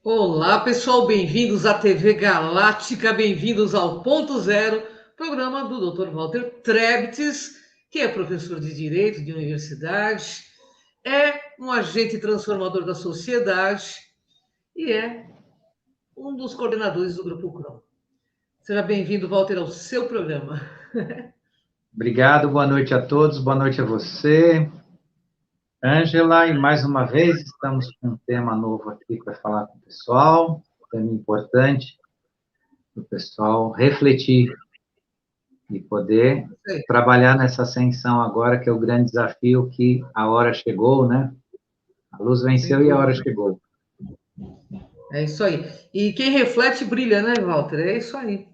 Olá, pessoal, bem-vindos à TV Galáctica, bem-vindos ao Ponto Zero, programa do Dr. Walter Trebtes, que é professor de Direito de universidade, é um agente transformador da sociedade e é um dos coordenadores do Grupo CROM. Seja bem-vindo, Walter, ao seu programa. Obrigado, boa noite a todos, boa noite a você, Ângela, e mais uma vez estamos com um tema novo aqui para falar com o pessoal, um tema importante para o pessoal refletir e poder trabalhar nessa ascensão agora, que é o grande desafio que a hora chegou, né? A luz venceu e a hora chegou. É isso aí. E quem reflete brilha, né, Walter? É isso aí.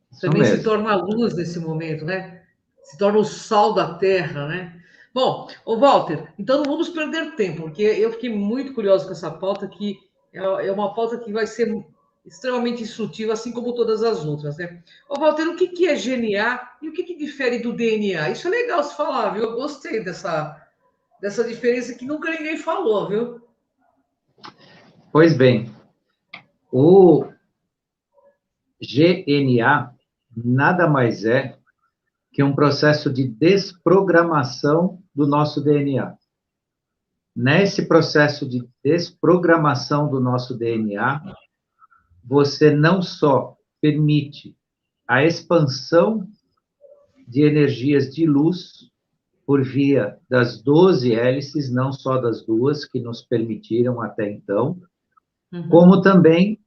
Isso Também se mesmo. torna a luz nesse momento, né? Se torna o sal da terra, né? Bom, ô Walter, então não vamos perder tempo, porque eu fiquei muito curioso com essa pauta, que é uma pauta que vai ser extremamente instrutiva, assim como todas as outras, né? Ô Walter, o que é GNA e o que difere do DNA? Isso é legal se falar, viu? Eu gostei dessa diferença que nunca ninguém falou, viu? Pois bem, o GNA nada mais é que um processo de desprogramação do nosso DNA. Nesse processo de desprogramação do nosso DNA, você não só permite a expansão de energias de luz por via das 12 hélices, não só das duas que nos permitiram até então, como também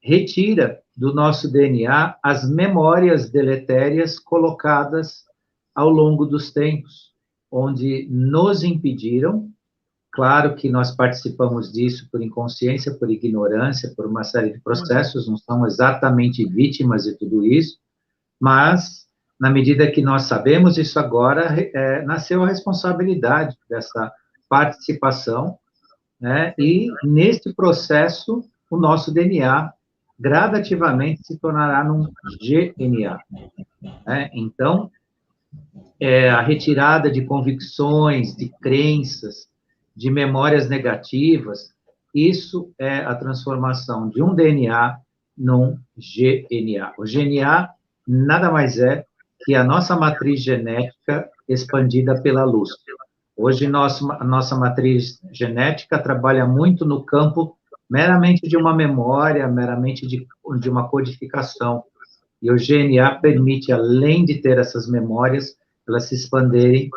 retira do nosso DNA as memórias deletérias colocadas ao longo dos tempos, onde nos impediram. Claro que nós participamos disso por inconsciência, por ignorância, por uma série de processos, não somos exatamente vítimas de tudo isso, mas, na medida que nós sabemos isso agora, nasceu a responsabilidade dessa participação, né? E, neste processo, o nosso DNA gradativamente se tornará num GNA. Né? Então, a retirada de convicções, de crenças, de memórias negativas, isso é a transformação de um DNA num GNA. O GNA nada mais é que a nossa matriz genética expandida pela luz. Hoje, a nossa matriz genética trabalha muito no campo meramente de uma memória, meramente de uma codificação. E o GNA permite, além de ter essas memórias, elas se expandirem,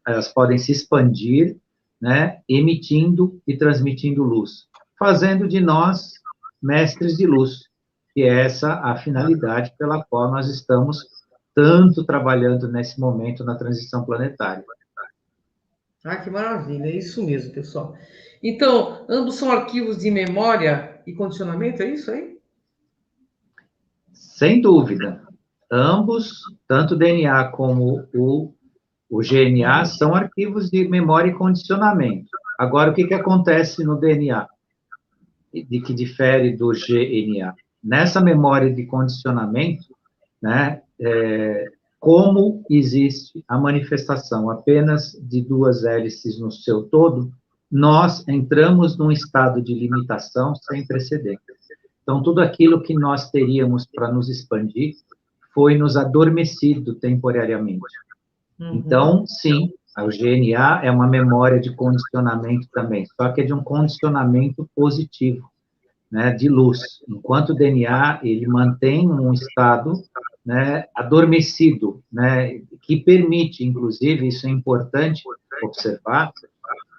elas podem se expandir, né, emitindo e transmitindo luz, fazendo de nós mestres de luz, que é essa a finalidade pela qual nós estamos tanto trabalhando nesse momento na transição planetária. Ah, que maravilha, é isso mesmo, pessoal. Então, ambos são arquivos de memória e condicionamento, é isso aí? Sem dúvida, ambos, tanto o DNA como o GNA, são arquivos de memória e condicionamento. Agora, o que acontece no DNA, de que difere do GNA? Nessa memória de condicionamento, né, como existe a manifestação apenas de duas hélices no seu todo, nós entramos num estado de limitação sem precedentes. Então, tudo aquilo que nós teríamos para nos expandir foi nos adormecido temporariamente. Então, sim, o GNA é uma memória de condicionamento também, só que é de um condicionamento positivo, né, de luz. Enquanto o DNA, ele mantém um estado, né, adormecido, né, que permite, inclusive, isso é importante observar,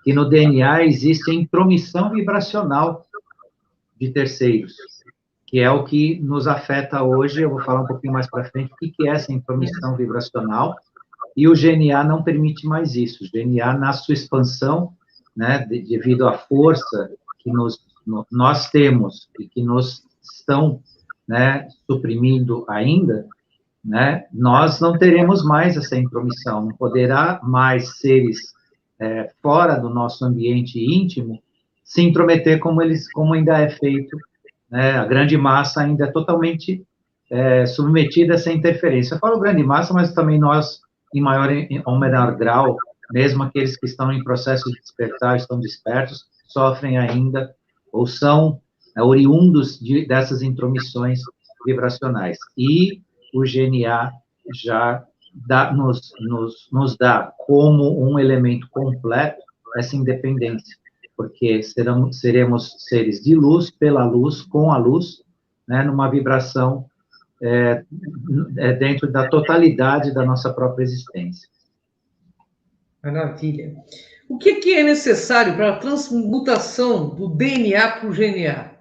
que no DNA existe a intromissão vibracional de terceiros, que é o que nos afeta hoje. Eu vou falar um pouquinho mais para frente o que é essa intromissão vibracional, e o GNA não permite mais isso. O GNA, na sua expansão, né, devido à força que nós temos e que nos estão, né, suprimindo ainda, né, nós não teremos mais essa intromissão, não poderá mais seres fora do nosso ambiente íntimo se intrometer como ainda é feito, né, a grande massa ainda é totalmente submetida a essa interferência. Eu falo grande massa, mas também nós, em maior ou menor grau, mesmo aqueles que estão em processo de despertar, estão despertos, sofrem ainda ou são oriundos dessas intromissões vibracionais. E o GNA já nos dá como um elemento completo essa independência, porque seremos seres de luz, pela luz, com a luz, né, numa vibração dentro da totalidade da nossa própria existência. Maravilha. O que é necessário para a transmutação do DNA para o GNA?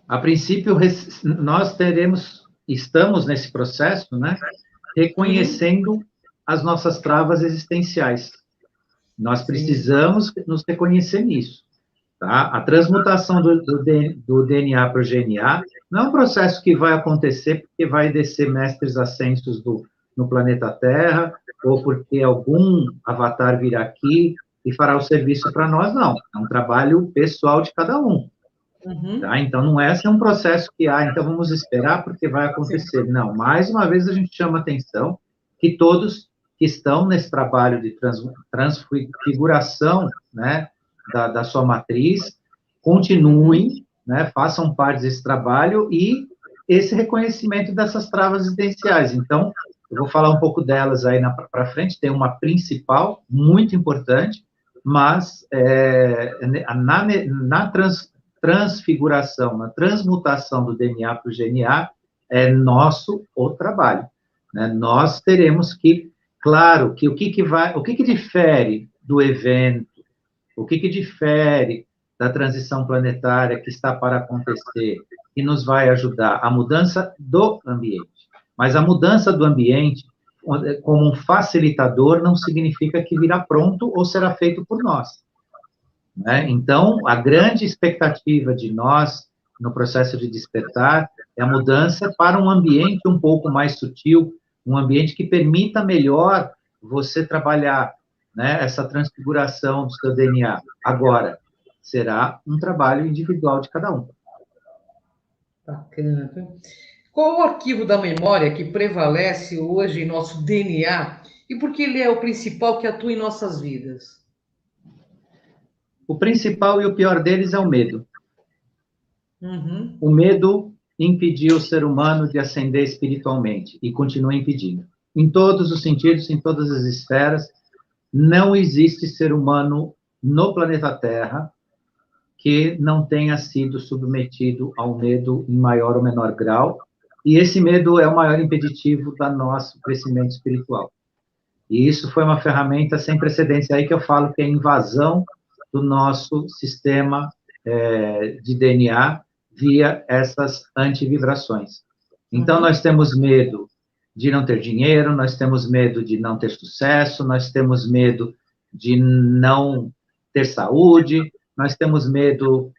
A princípio, nós estamos nesse processo, né, reconhecendo as nossas travas existenciais. Nós precisamos nos reconhecer nisso. Tá? A transmutação do DNA para o GNA não é um processo que vai acontecer porque vai descer mestres ascensos no planeta Terra, ou porque algum avatar virá aqui e fará o serviço para nós, não. É um trabalho pessoal de cada um. Tá? Então, não é um processo que, então vamos esperar porque vai acontecer. Sim. Não, mais uma vez a gente chama atenção que todos que estão nesse trabalho de transfiguração, né, da sua matriz, continuem, né, façam parte desse trabalho e esse reconhecimento dessas travas existenciais. Então, eu vou falar um pouco delas aí para frente, tem uma principal, muito importante, mas na transfiguração, na transmutação do DNA para o GNA, é nosso o trabalho. Né? Nós teremos que, claro, que o que difere do evento, o que difere da transição planetária que está para acontecer, que nos vai ajudar? A mudança do ambiente. Mas a mudança do ambiente, como um facilitador, não significa que virá pronto ou será feito por nós. Né? Então, a grande expectativa de nós, no processo de despertar, é a mudança para um ambiente um pouco mais sutil, um ambiente que permita melhor você trabalhar, né, essa transfiguração do seu DNA. Agora, será um trabalho individual de cada um. Bacana. Qual o arquivo da memória que prevalece hoje em nosso DNA e por que ele é o principal que atua em nossas vidas? O principal e o pior deles é o medo. O medo impediu o ser humano de ascender espiritualmente e continua impedindo. Em todos os sentidos, em todas as esferas, não existe ser humano no planeta Terra que não tenha sido submetido ao medo em maior ou menor grau, e esse medo é o maior impeditivo do nosso crescimento espiritual. E isso foi uma ferramenta sem precedentes aí que eu falo que é a invasão do nosso sistema de DNA via essas antivibrações. Então, nós temos medo de não ter dinheiro, nós temos medo de não ter sucesso, nós temos medo de não ter saúde, nós temos medo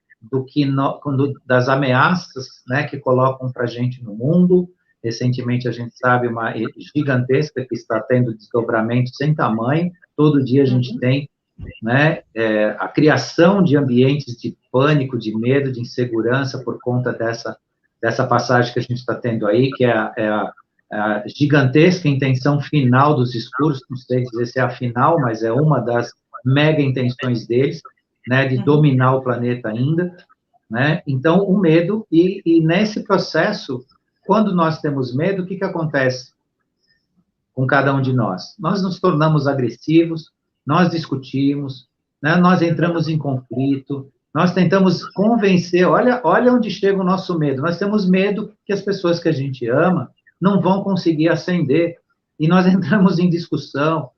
das ameaças, né, que colocam para a gente no mundo. Recentemente, a gente sabe uma gigantesca que está tendo desdobramento sem tamanho, todo dia a gente tem, né, a criação de ambientes de pânico, de medo, de insegurança por conta dessa passagem que a gente está tendo aí, que é a gigantesca intenção final dos discursos, não sei dizer se é a final, mas é uma das mega intenções deles, né, de dominar o planeta ainda, né? Então, o medo, e nesse processo, quando nós temos medo, o que acontece com cada um de nós? Nós nos tornamos agressivos, nós discutimos, né? Nós entramos em conflito, nós tentamos convencer, olha onde chega o nosso medo, nós temos medo que as pessoas que a gente ama não vão conseguir ascender, e nós entramos em discussão,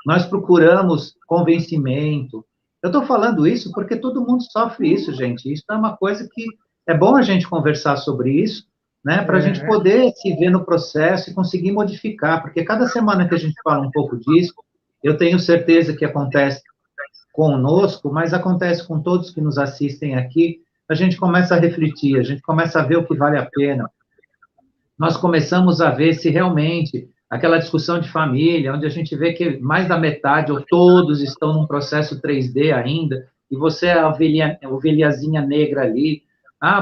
nós procuramos convencimento. Eu estou falando isso porque todo mundo sofre isso, gente, isso é uma coisa que é bom a gente conversar sobre isso, né, para a gente poder se ver no processo e conseguir modificar, porque cada semana que a gente fala um pouco disso, eu tenho certeza que acontece conosco, mas acontece com todos que nos assistem aqui, a gente começa a refletir, a gente começa a ver o que vale a pena. Nós começamos a ver se realmente aquela discussão de família, onde a gente vê que mais da metade ou todos estão num processo 3D ainda, e você é a ovelhazinha negra ali,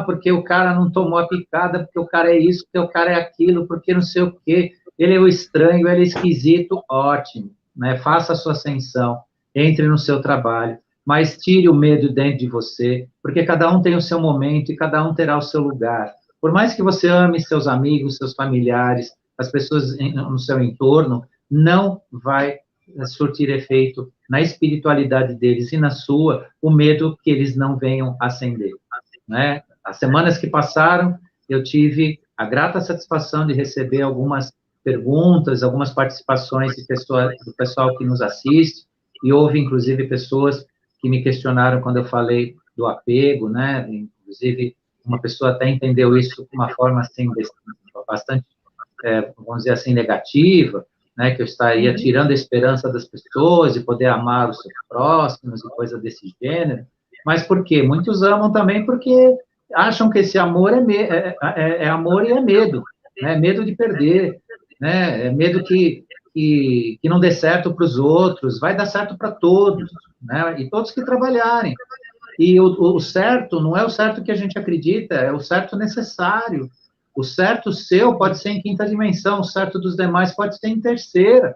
porque o cara não tomou a picada, porque o cara é isso, porque o cara é aquilo, porque não sei o quê, ele é o estranho, ele é esquisito, ótimo, né? Faça a sua ascensão, entre no seu trabalho, mas tire o medo dentro de você, porque cada um tem o seu momento e cada um terá o seu lugar. Por mais que você ame seus amigos, seus familiares, as pessoas no seu entorno, não vai surtir efeito na espiritualidade deles e na sua, o medo que eles não venham acender, né? As semanas que passaram, eu tive a grata satisfação de receber algumas perguntas, algumas participações do pessoal que nos assiste, e houve, inclusive, pessoas que me questionaram quando eu falei do apego, né? Inclusive, uma pessoa até entendeu isso de uma forma, assim, bastante, vamos dizer assim, negativa, né? Que eu estaria tirando a esperança das pessoas de poder amar os seus próximos e coisa desse gênero. Mas por quê? Muitos amam também porque acham que esse amor é amor e é medo, né? Medo de perder, né? É medo que não dê certo para os outros, vai dar certo para todos, né? E todos que trabalharem. E o certo não é o certo que a gente acredita, é o certo necessário. O certo seu pode ser em quinta dimensão, o certo dos demais pode ser em terceira.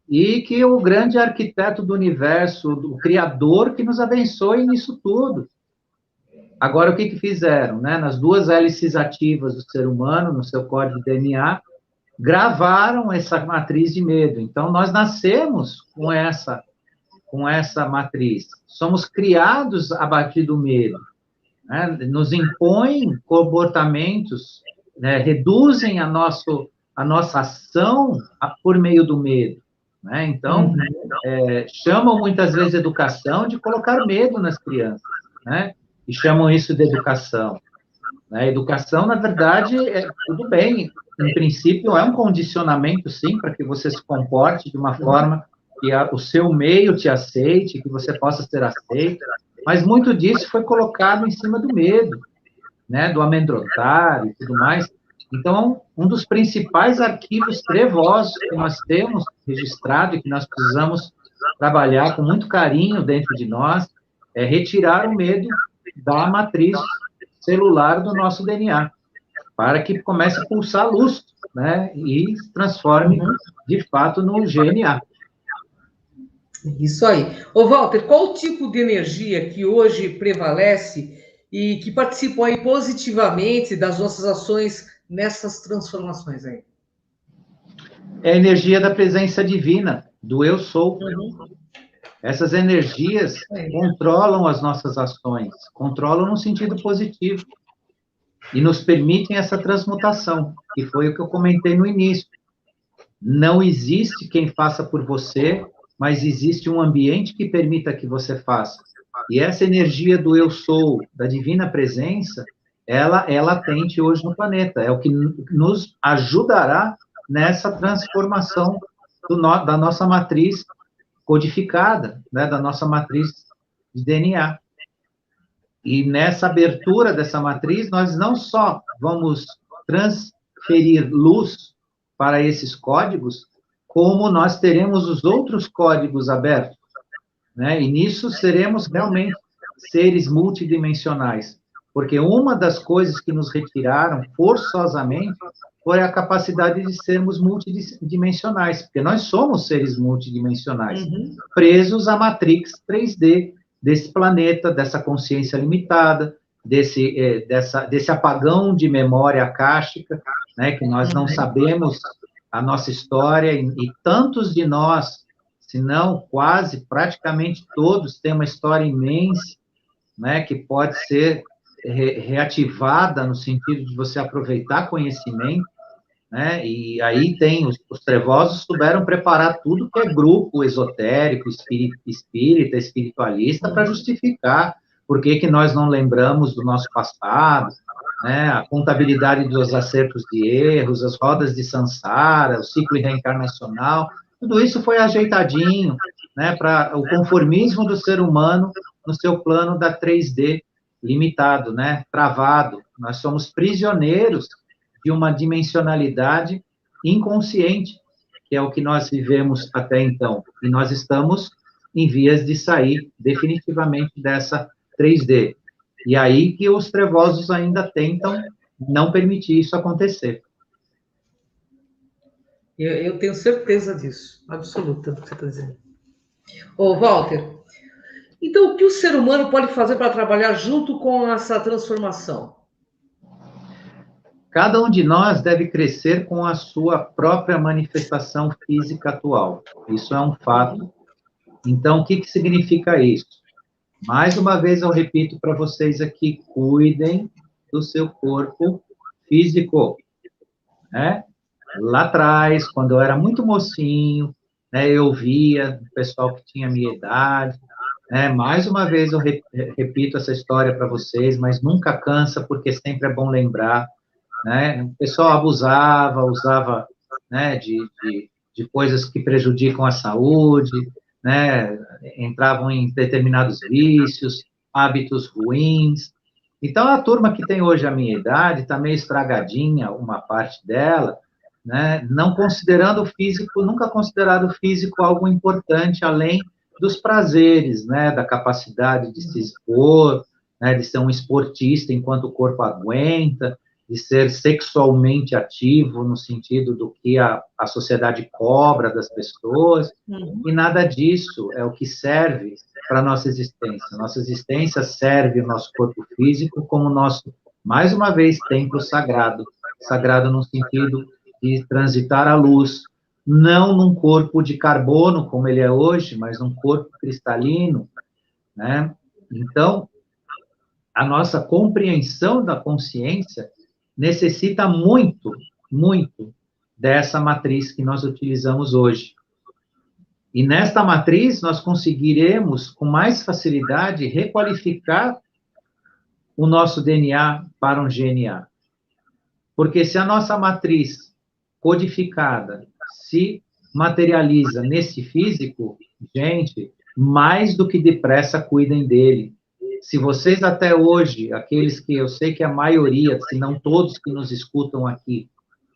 E que o grande arquiteto do universo, o Criador, que nos abençoe nisso tudo. Agora, o que fizeram? Né? Nas duas hélices ativas do ser humano, no seu código DNA, gravaram essa matriz de medo. Então, nós nascemos com essa matriz. Somos criados a partir do medo. Né? Nos impõem comportamentos, né? Reduzem a nossa ação por meio do medo. Né? Então, chamam muitas vezes educação de colocar medo nas crianças, né? E chamam isso de educação. Né? Educação, na verdade, tudo bem, em princípio, é um condicionamento, sim, para que você se comporte de uma forma que o seu meio te aceite, que você possa ser aceito, mas muito disso foi colocado em cima do medo, né? Do amedrontar e tudo mais. Então, um dos principais arquivos trevosos que nós temos registrado e que nós precisamos trabalhar com muito carinho dentro de nós é retirar o medo da matriz celular do nosso DNA, para que comece a pulsar luz, né? E se transforme, de fato, no GNA. Isso aí. Ô, Walter, qual o tipo de energia que hoje prevalece e que participa aí positivamente das nossas ações nessas transformações aí? É a energia da presença divina, do eu sou. Essas energias controlam as nossas ações, controlam no sentido positivo e nos permitem essa transmutação, que foi o que eu comentei no início. Não existe quem faça por você, mas existe um ambiente que permita que você faça. E essa energia do eu sou, da divina presença, ela é latente hoje no planeta, é o que nos ajudará nessa transformação da nossa matriz codificada, né, da nossa matriz de DNA. E nessa abertura dessa matriz, nós não só vamos transferir luz para esses códigos, como nós teremos os outros códigos abertos, né? E nisso seremos realmente seres multidimensionais, porque uma das coisas que nos retiraram forçosamente foi a capacidade de sermos multidimensionais, porque nós somos seres multidimensionais, presos à matrix 3D desse planeta, dessa consciência limitada, desse apagão de memória akáshica, né, que nós não sabemos a nossa história, e tantos de nós, se não quase, praticamente todos, têm uma história imensa, né, que pode ser reativada no sentido de você aproveitar conhecimento, né, e aí tem, os trevosos souberam preparar tudo que é grupo esotérico, espírita, espiritualista, para justificar por que nós não lembramos do nosso passado, né, a contabilidade dos acertos de erros, as rodas de Sansara, o ciclo reencarnacional, tudo isso foi ajeitadinho, né, para o conformismo do ser humano no seu plano da 3D limitado, né, travado. Nós somos prisioneiros de uma dimensionalidade inconsciente, que é o que nós vivemos até então. E nós estamos em vias de sair definitivamente dessa 3D. E aí que os trevosos ainda tentam não permitir isso acontecer. Eu tenho certeza disso, absoluta, do que você está dizendo. Ô, Walter, então o que o ser humano pode fazer para trabalhar junto com essa transformação? Cada um de nós deve crescer com a sua própria manifestação física atual. Isso é um fato. Então, o que significa isso? Mais uma vez, eu repito para vocês aqui: cuidem do seu corpo físico, né? Lá atrás, quando eu era muito mocinho, né, eu via o pessoal que tinha a minha idade, né? Mais uma vez, eu repito essa história para vocês, mas nunca cansa, porque sempre é bom lembrar, né? O pessoal abusava, usava, né, de coisas que prejudicam a saúde, né? Entravam em determinados vícios, hábitos ruins. Então, a turma que tem hoje a minha idade está meio estragadinha, uma parte dela, né? Não considerando o físico, nunca considerado o físico algo importante, além dos prazeres, né? Da capacidade de se expor, né? De ser um esportista enquanto o corpo aguenta, de ser sexualmente ativo, no sentido do que a sociedade cobra das pessoas, e nada disso é o que serve para a nossa existência. Nossa existência serve o nosso corpo físico como nosso, mais uma vez, templo sagrado. Sagrado no sentido de transitar a luz, não num corpo de carbono, como ele é hoje, mas num corpo cristalino, né? Então, a nossa compreensão da consciência necessita muito, muito dessa matriz que nós utilizamos hoje. E nesta matriz, nós conseguiremos, com mais facilidade, requalificar o nosso DNA para um GNA. Porque se a nossa matriz codificada se materializa nesse físico, gente, mais do que depressa cuidem dele. Se vocês até hoje, aqueles que eu sei que a maioria, se não todos que nos escutam aqui,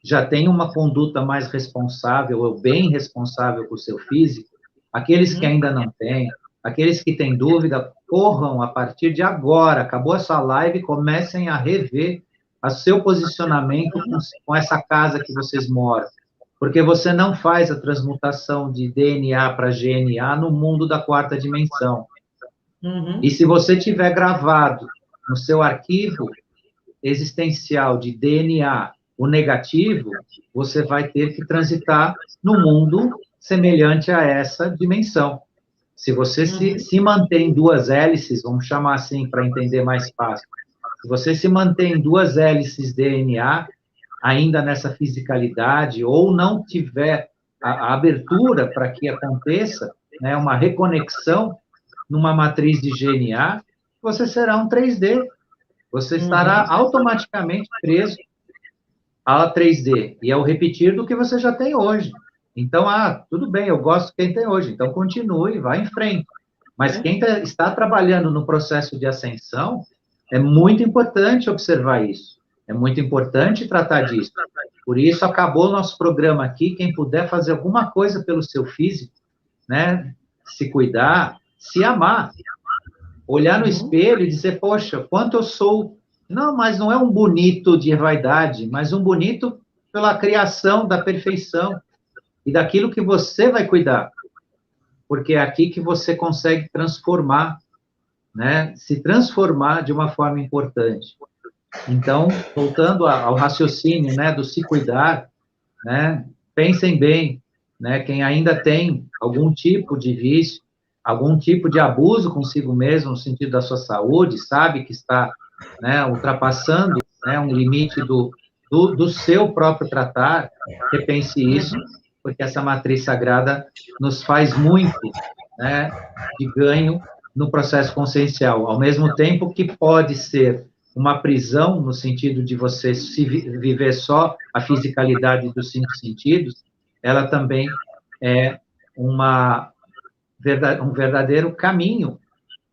já têm uma conduta mais responsável ou bem responsável por seu físico, aqueles que ainda não têm, aqueles que têm dúvida, corram a partir de agora, acabou essa live, comecem a rever o seu posicionamento com essa casa que vocês moram. Porque você não faz a transmutação de DNA para GNA no mundo da quarta dimensão. E se você tiver gravado no seu arquivo existencial de DNA o negativo, você vai ter que transitar no mundo semelhante a essa dimensão. Se você se mantém em duas hélices, vamos chamar assim para entender mais fácil, se você se mantém em duas hélices DNA, ainda nessa fisicalidade, ou não tiver a abertura para que aconteça, né, uma reconexão numa matriz de GNA, você será um 3D. Você estará automaticamente preso a 3D. E é o repetir do que você já tem hoje. Então, tudo bem, eu gosto de quem tem hoje. Então, continue, vá em frente. Mas quem está trabalhando no processo de ascensão, é muito importante observar isso. É muito importante tratar disso. Por isso, acabou o nosso programa aqui. Quem puder fazer alguma coisa pelo seu físico, né? Se cuidar, se amar. Olhar no espelho e dizer, poxa, quanto eu sou... Não, mas não é um bonito de vaidade, mas um bonito pela criação da perfeição e daquilo que você vai cuidar. Porque é aqui que você consegue transformar, né? Se transformar de uma forma importante. Então, voltando ao raciocínio, né, do se cuidar, né? Pensem bem, né? Quem ainda tem algum tipo de vício, algum tipo de abuso consigo mesmo, no sentido da sua saúde, sabe que está, né, ultrapassando, né, um limite do seu próprio tratar, repense isso, porque essa matriz sagrada nos faz muito, né, de ganho no processo consciencial, ao mesmo tempo que pode ser uma prisão, no sentido de você se viver só a fisicalidade dos 5 sentidos, ela também é um verdadeiro caminho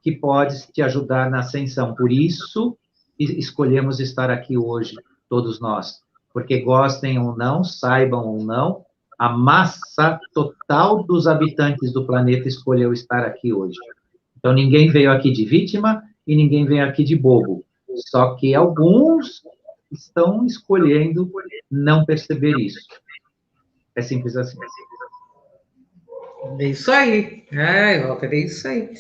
que pode te ajudar na ascensão. Por isso, escolhemos estar aqui hoje, todos nós. Porque gostem ou não, saibam ou não, a massa total dos habitantes do planeta escolheu estar aqui hoje. Então, ninguém veio aqui de vítima e ninguém veio aqui de bobo. Só que alguns estão escolhendo não perceber isso. É simples assim. É isso aí. Walter, é isso aí.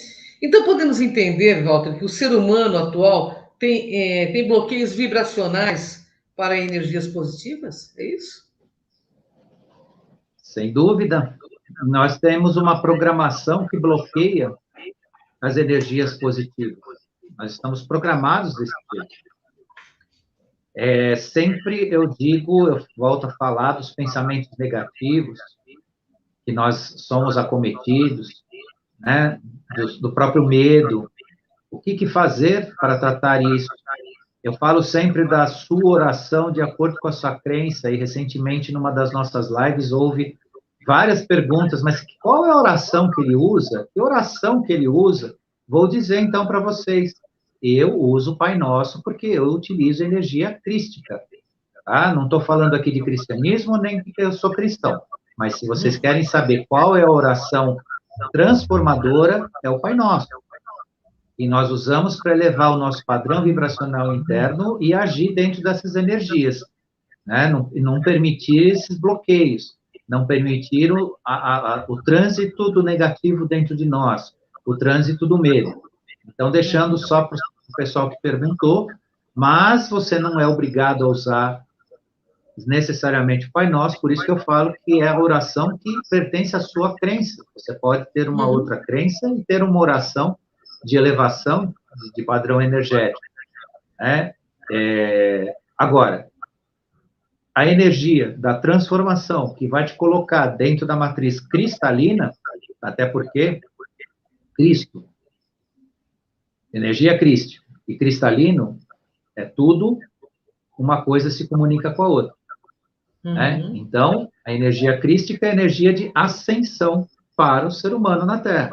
Então, podemos entender, Walter, que o ser humano atual tem bloqueios vibracionais para energias positivas? É isso? Sem dúvida, nós temos uma programação que bloqueia as energias positivas. Nós estamos programados desse jeito. Sempre eu digo, eu volto a falar dos pensamentos negativos, que nós somos acometidos, né, do próprio medo. O que fazer para tratar isso? Eu falo sempre da sua oração de acordo com a sua crença, e recentemente, numa das nossas lives, houve várias perguntas, mas qual é a oração que ele usa? Que oração que ele usa? Vou dizer, então, para vocês. Eu uso o Pai Nosso porque eu utilizo energia crística. Tá? Não estou falando aqui de cristianismo, nem que eu sou cristão. Mas se vocês querem saber qual é a oração transformadora, é o Pai Nosso. E nós usamos para elevar o nosso padrão vibracional interno e agir dentro dessas energias, né? Não permitir esses bloqueios, não permitir o trânsito do negativo dentro de nós, o trânsito do medo. Então, deixando só para o pessoal que perguntou, mas você não é obrigado a usar necessariamente o Pai Nosso, por isso que eu falo que é a oração que pertence à sua crença. Você pode ter uma outra crença e ter uma oração de elevação de padrão energético, né? Agora, a energia da transformação que vai te colocar dentro da matriz cristalina, até porque Cristo, energia crística e cristalino, é tudo, uma coisa se comunica com a outra. Né? Então, a energia crística é a energia de ascensão para o ser humano na Terra.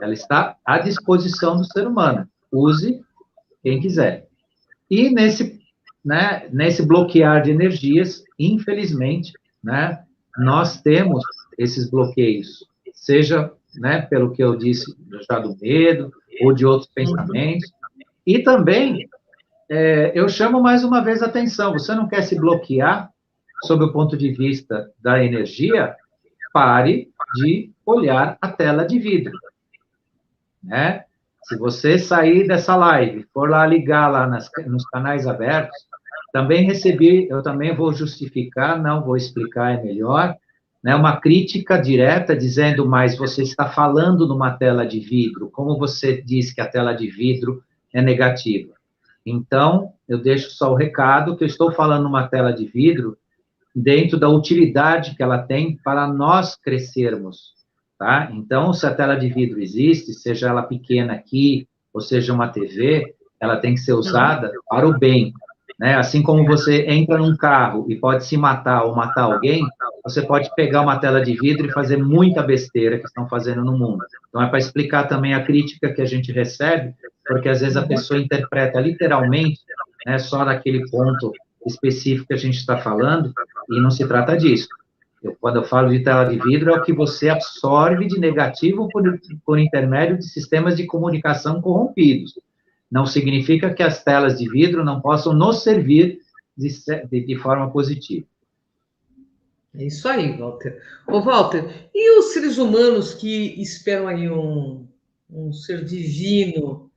Ela está à disposição do ser humano. Use quem quiser. E nesse bloquear de energias, infelizmente, né, nós temos esses bloqueios, seja, né, pelo que eu disse já do medo, ou de outros pensamentos. E também, eu chamo mais uma vez a atenção, você não quer se bloquear sob o ponto de vista da energia, pare de olhar a tela de vidro. Né? Se você sair dessa live, for lá ligar lá nos canais abertos, eu também vou justificar, não vou explicar, é melhor, né, uma crítica direta dizendo, mas você está falando numa tela de vidro, como você diz que a tela de vidro é negativa? Então, eu deixo só o recado que eu estou falando numa tela de vidro dentro da utilidade que ela tem para nós crescermos, tá? Então, se a tela de vidro existe, seja ela pequena aqui, ou seja uma TV, ela tem que ser usada para o bem, né? Assim como você entra num carro e pode se matar ou matar alguém, você pode pegar uma tela de vidro e fazer muita besteira que estão fazendo no mundo. Então, é para explicar também a crítica que a gente recebe, porque às vezes a pessoa interpreta literalmente, né, só naquele ponto específico que a gente está falando, e não se trata disso. Quando eu falo de tela de vidro, é o que você absorve de negativo por intermédio de sistemas de comunicação corrompidos. Não significa que as telas de vidro não possam nos servir de forma positiva. É isso aí, Walter. Ô, Walter, e os seres humanos que esperam aí um ser divino,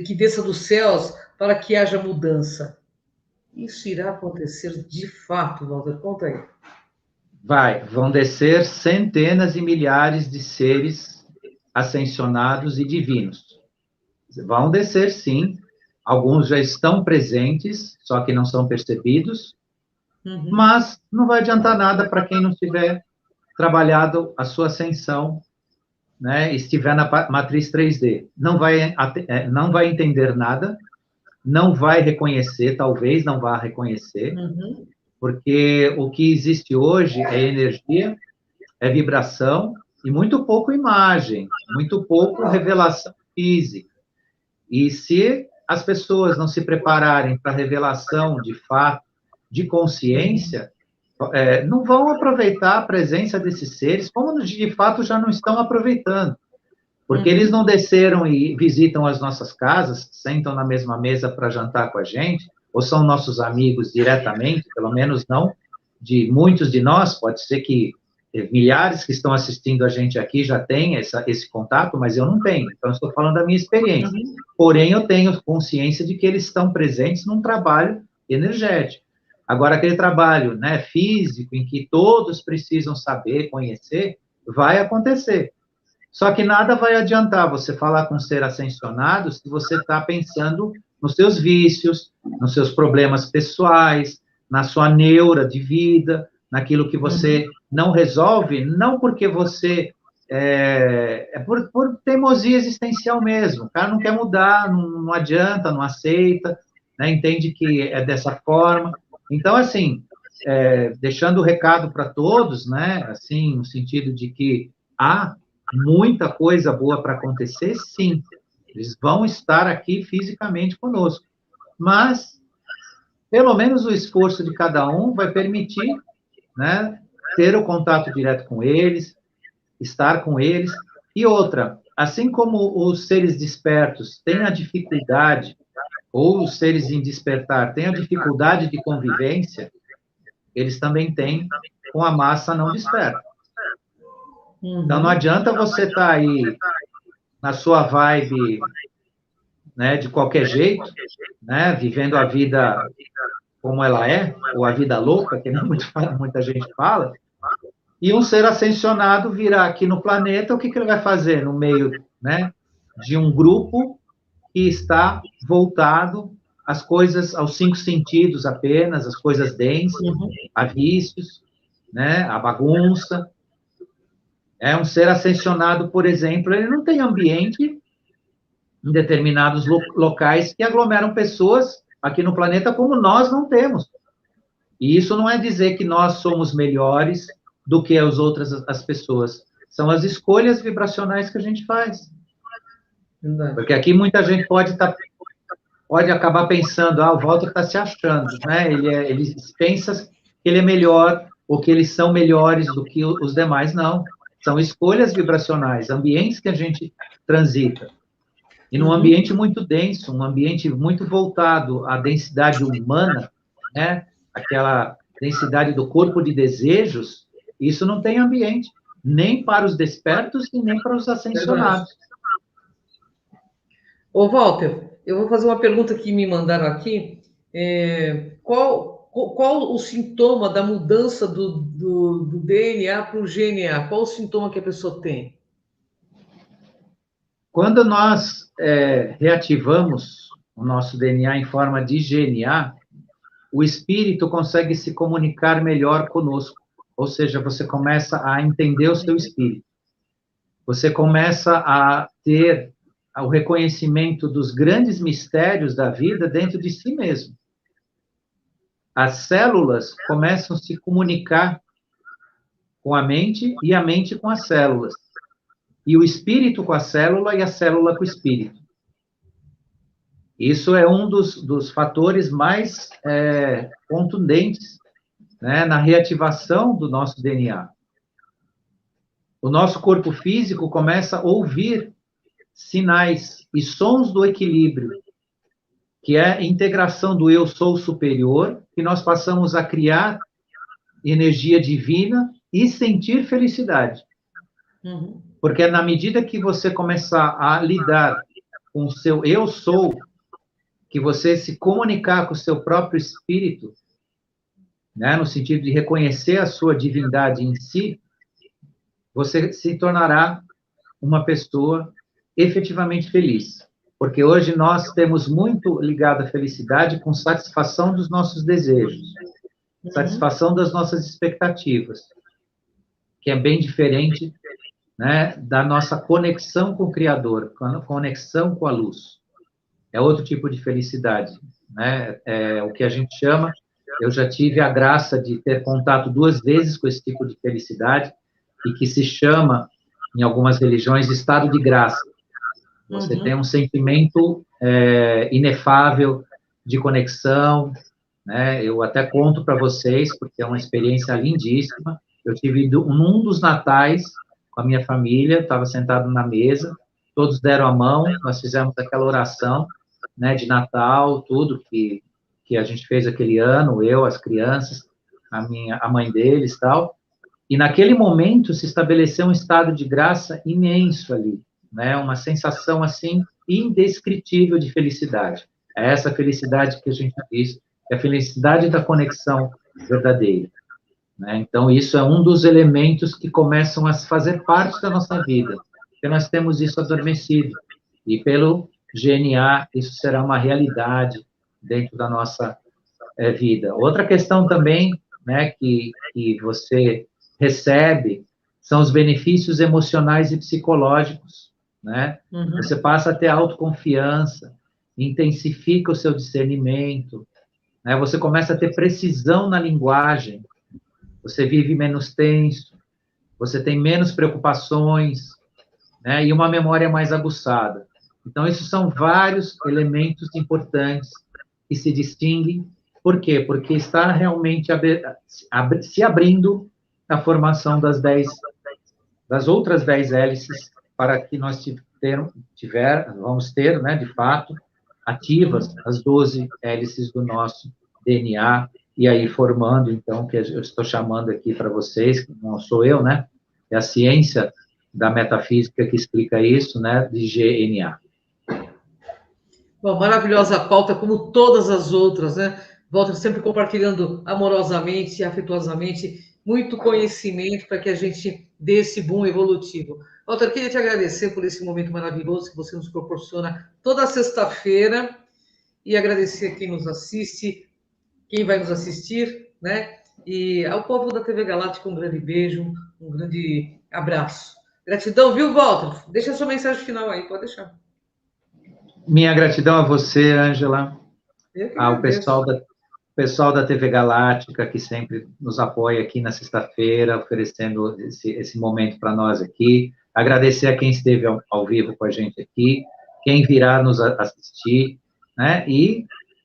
que desça dos céus para que haja mudança? Isso irá acontecer de fato, Walter? Conta aí. Vão descer centenas e milhares de seres ascensionados e divinos. Vão descer, sim. Alguns já estão presentes, só que não são percebidos. Mas não vai adiantar nada para quem não tiver trabalhado a sua ascensão, né, estiver na matriz 3D. Não vai entender nada, não vai reconhecer, talvez não vá reconhecer, porque o que existe hoje é energia, é vibração e muito pouco imagem, muito pouco revelação física. E se as pessoas não se prepararem para a revelação de fato, de consciência, não vão aproveitar a presença desses seres, como de fato já não estão aproveitando. Porque eles não desceram e visitam as nossas casas, sentam na mesma mesa para jantar com a gente, ou são nossos amigos diretamente, pelo menos não de muitos de nós, pode ser que milhares que estão assistindo a gente aqui já têm esse contato, mas eu não tenho. Então, eu estou falando da minha experiência. Uhum. Porém, eu tenho consciência de que eles estão presentes num trabalho energético. Agora, aquele trabalho, né, físico, em que todos precisam saber, conhecer, vai acontecer. Só que nada vai adiantar você falar com um ser ascensionado se você está pensando nos seus vícios, nos seus problemas pessoais, na sua neura de vida, naquilo que você não resolve, não porque você por teimosia existencial mesmo. O cara não quer mudar, não adianta, não aceita, né, entende que é dessa forma. Então, assim, deixando o recado para todos, né, assim, no sentido de que há muita coisa boa para acontecer, sim. Eles vão estar aqui fisicamente conosco. Mas, pelo menos o esforço de cada um vai permitir, né, ter o contato direto com eles, estar com eles. E outra, assim como os seres despertos têm a dificuldade, ou os seres em despertar têm a dificuldade de convivência, eles também têm com a massa não desperta. Então, não adianta você estar aí na sua vibe, né, de qualquer jeito, né, vivendo a vida como ela é, ou a vida louca, que muita gente fala, e um ser ascensionado virá aqui no planeta, o que ele vai fazer no meio, né, de um grupo que está voltado às coisas, aos 5 sentidos apenas, às coisas densas, a vícios, né, a bagunça. Um ser ascensionado, por exemplo, ele não tem ambiente em determinados locais que aglomeram pessoas aqui no planeta como nós não temos. E isso não é dizer que nós somos melhores do que as pessoas. São as escolhas vibracionais que a gente faz. Porque aqui muita gente pode acabar pensando, o Walter está se achando, né? Ele pensa que ele é melhor, ou que eles são melhores do que os demais. Não. São escolhas vibracionais, ambientes que a gente transita. E num ambiente muito denso, um ambiente muito voltado à densidade humana, né? Aquela densidade do corpo de desejos, isso não tem ambiente, nem para os despertos e nem para os ascensionados. Ô, Walter, eu vou fazer uma pergunta que me mandaram aqui. Qual o sintoma da mudança do DNA para o GNA? Qual o sintoma que a pessoa tem? Quando nós reativamos o nosso DNA em forma de GNA, o espírito consegue se comunicar melhor conosco. Ou seja, você começa a entender o seu espírito. Você começa a ter o reconhecimento dos grandes mistérios da vida dentro de si mesmo. As células começam a se comunicar com a mente e a mente com as células. E o espírito com a célula e a célula com o espírito. Isso é um dos fatores mais contundentes, né, na reativação do nosso DNA. O nosso corpo físico começa a ouvir sinais e sons do equilíbrio, que é a integração do eu sou superior, que nós passamos a criar energia divina e sentir felicidade. Porque na medida que você começar a lidar com o seu eu sou, que você se comunicar com o seu próprio espírito, né, no sentido de reconhecer a sua divindade em si, você se tornará uma pessoa efetivamente feliz. Porque hoje nós temos muito ligado a felicidade com satisfação dos nossos desejos, satisfação das nossas expectativas, que é bem diferente, né, da nossa conexão com o Criador, conexão com a luz. É outro tipo de felicidade, né? É o que a gente chama, eu já tive a graça de ter contato 2 vezes com esse tipo de felicidade, e que se chama, em algumas religiões, estado de graça. Você tem um sentimento inefável de conexão, né? Eu até conto para vocês, porque é uma experiência lindíssima. Eu tive num dos natais com a minha família, estava sentado na mesa, todos deram a mão, nós fizemos aquela oração, né, de Natal, tudo que a gente fez aquele ano, eu, as crianças, a mãe deles, tal. E naquele momento se estabeleceu um estado de graça imenso ali, né? Uma sensação assim indescritível de felicidade. É essa felicidade que a gente diz, é a felicidade da conexão verdadeira, né? Então isso é um dos elementos que começam a fazer parte da nossa vida, porque nós temos isso adormecido. E pelo GNA isso será uma realidade dentro da nossa vida. Outra questão também, né, que você recebe são os benefícios emocionais e psicológicos, né? Uhum. Você passa a ter autoconfiança, intensifica o seu discernimento, né? Você começa a ter precisão na linguagem, você vive menos tenso, você tem menos preocupações, né? E uma memória mais aguçada. Então, esses são vários elementos importantes que se distinguem. Por quê? Porque está realmente se abrindo a formação das outras 10 hélices para que nós vamos ter, né, de fato, ativas as 12 hélices do nosso DNA, e aí formando, então, que eu estou chamando aqui para vocês, que não sou eu, né? É a ciência da metafísica que explica isso, né, de GNA. Bom, maravilhosa pauta, como todas as outras, né? Walter sempre compartilhando amorosamente e afetuosamente muito conhecimento para que a gente dê esse boom evolutivo. Walter, queria te agradecer por esse momento maravilhoso que você nos proporciona toda sexta-feira e agradecer a quem nos assiste, quem vai nos assistir, né? E ao povo da TV Galáctica, um grande beijo, um grande abraço. Gratidão, viu, Walter? Deixa a sua mensagem final aí, pode deixar. Minha gratidão a você, Ângela, Eu que ao agradeço. pessoal da TV Galáctica, que sempre nos apoia aqui na sexta-feira, oferecendo esse momento para nós aqui. Agradecer a quem esteve ao vivo com a gente aqui, quem virá nos assistir, né? E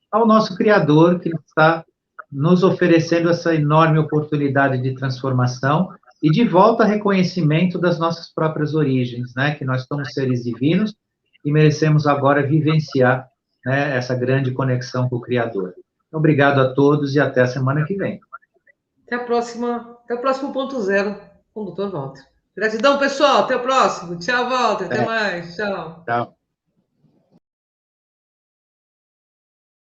ao nosso Criador, que está nos oferecendo essa enorme oportunidade de transformação e de volta a reconhecimento das nossas próprias origens, né? Que nós somos seres divinos e merecemos agora vivenciar, né, essa grande conexão com o Criador. Obrigado a todos e até a semana que vem. Até a próxima, até o próximo ponto zero com o Dr. Walter. Gratidão, pessoal. Até o próximo. Tchau, Walter. Até mais. Tchau. Tchau.